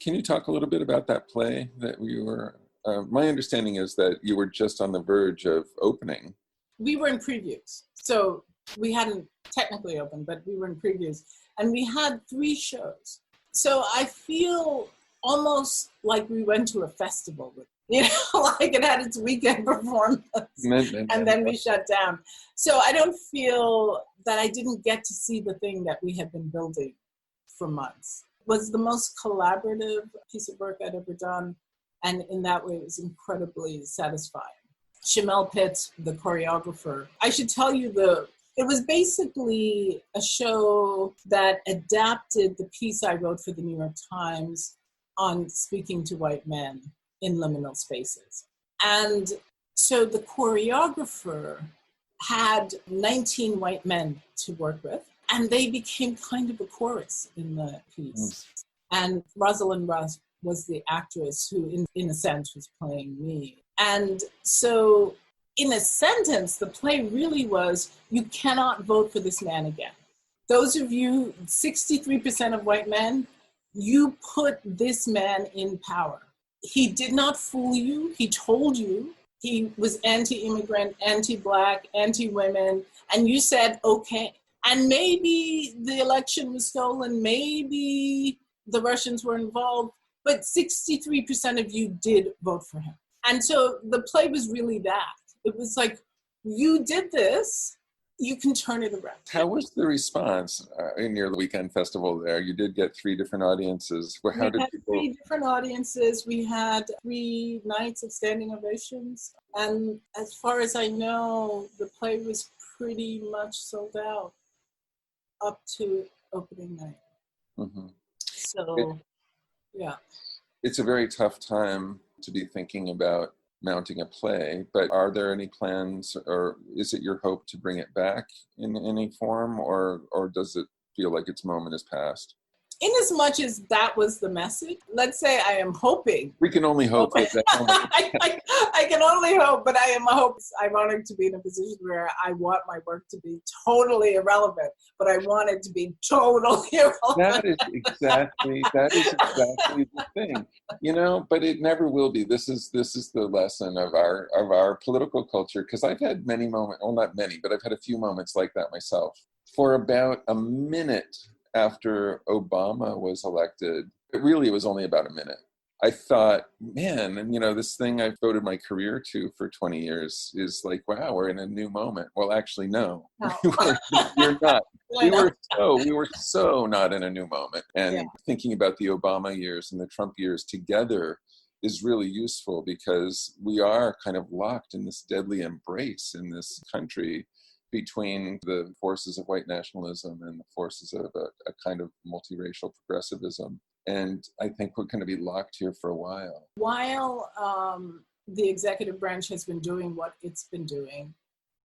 Can you talk a little bit about that play that we were, my understanding is that you were just on the verge of opening. We were in previews. So we hadn't technically opened, but we were in previews. And we had 3 shows. So I feel almost like we went to a festival with, like it had its weekend performance and then we shut down. So I don't feel that I didn't get to see the thing that we had been building for months. It was the most collaborative piece of work I'd ever done. And in that way, it was incredibly satisfying. Shamel Pitts, the choreographer, I should tell you it was basically a show that adapted the piece I wrote for the New York Times on speaking to white men in liminal spaces. And so the choreographer had 19 white men to work with, and they became kind of a chorus in the piece. And Rosalind Russ was the actress who, in a sense, was playing me. And so in a sentence, the play really was, you cannot vote for this man again. Those of you, 63% of white men, you put this man in power. He did not fool you. He told you he was anti-immigrant, anti-Black, anti-women, and you said, okay. And maybe the election was stolen, maybe the Russians were involved, but 63% of you did vote for him. And so the play was really that. It was like, you did this, you can turn it around. How was the response in your weekend festival there? You did get 3 different audiences. We had 3 different audiences. We had 3 nights of standing ovations. And as far as I know, the play was pretty much sold out up to opening night. Mm-hmm. So, yeah. It's a very tough time to be thinking about mounting a play, but are there any plans, or is it your hope to bring it back in any form, or does it feel like its moment is past? In as much as that was the message, let's say I am hoping. We can only hope. I can only hope, but I am ironic to be in a position where I want my work to be totally irrelevant, but I want it to be totally irrelevant. That is exactly the thing, but it never will be. This is the lesson of our political culture, because I've had many moments, well, not many, but I've had a few moments like that myself. For about a minute after Obama was elected, it was only about a minute. I thought, man, and this thing I've devoted my career to for 20 years is like, wow, we're in a new moment. Well, actually, no. We're not. We were so not in a new moment. And thinking about the Obama years and the Trump years together is really useful, because we are kind of locked in this deadly embrace in this country between the forces of white nationalism and the forces of a kind of multiracial progressivism. And I think we're going to be locked here for a while. While the executive branch has been doing what it's been doing,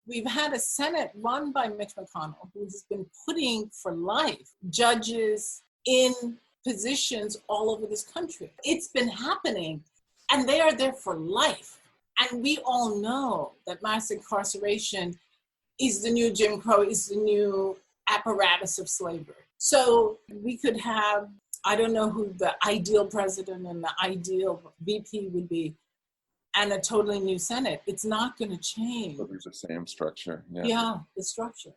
we've had a Senate run by Mitch McConnell, who's been putting for life judges in positions all over this country. It's been happening, and they are there for life. And we all know that mass incarceration is the new Jim Crow, is the new apparatus of slavery. So we could have, I don't know who the ideal president and the ideal VP would be, and a totally new Senate. It's not going to change. So there's the same structure. Yeah, the structure.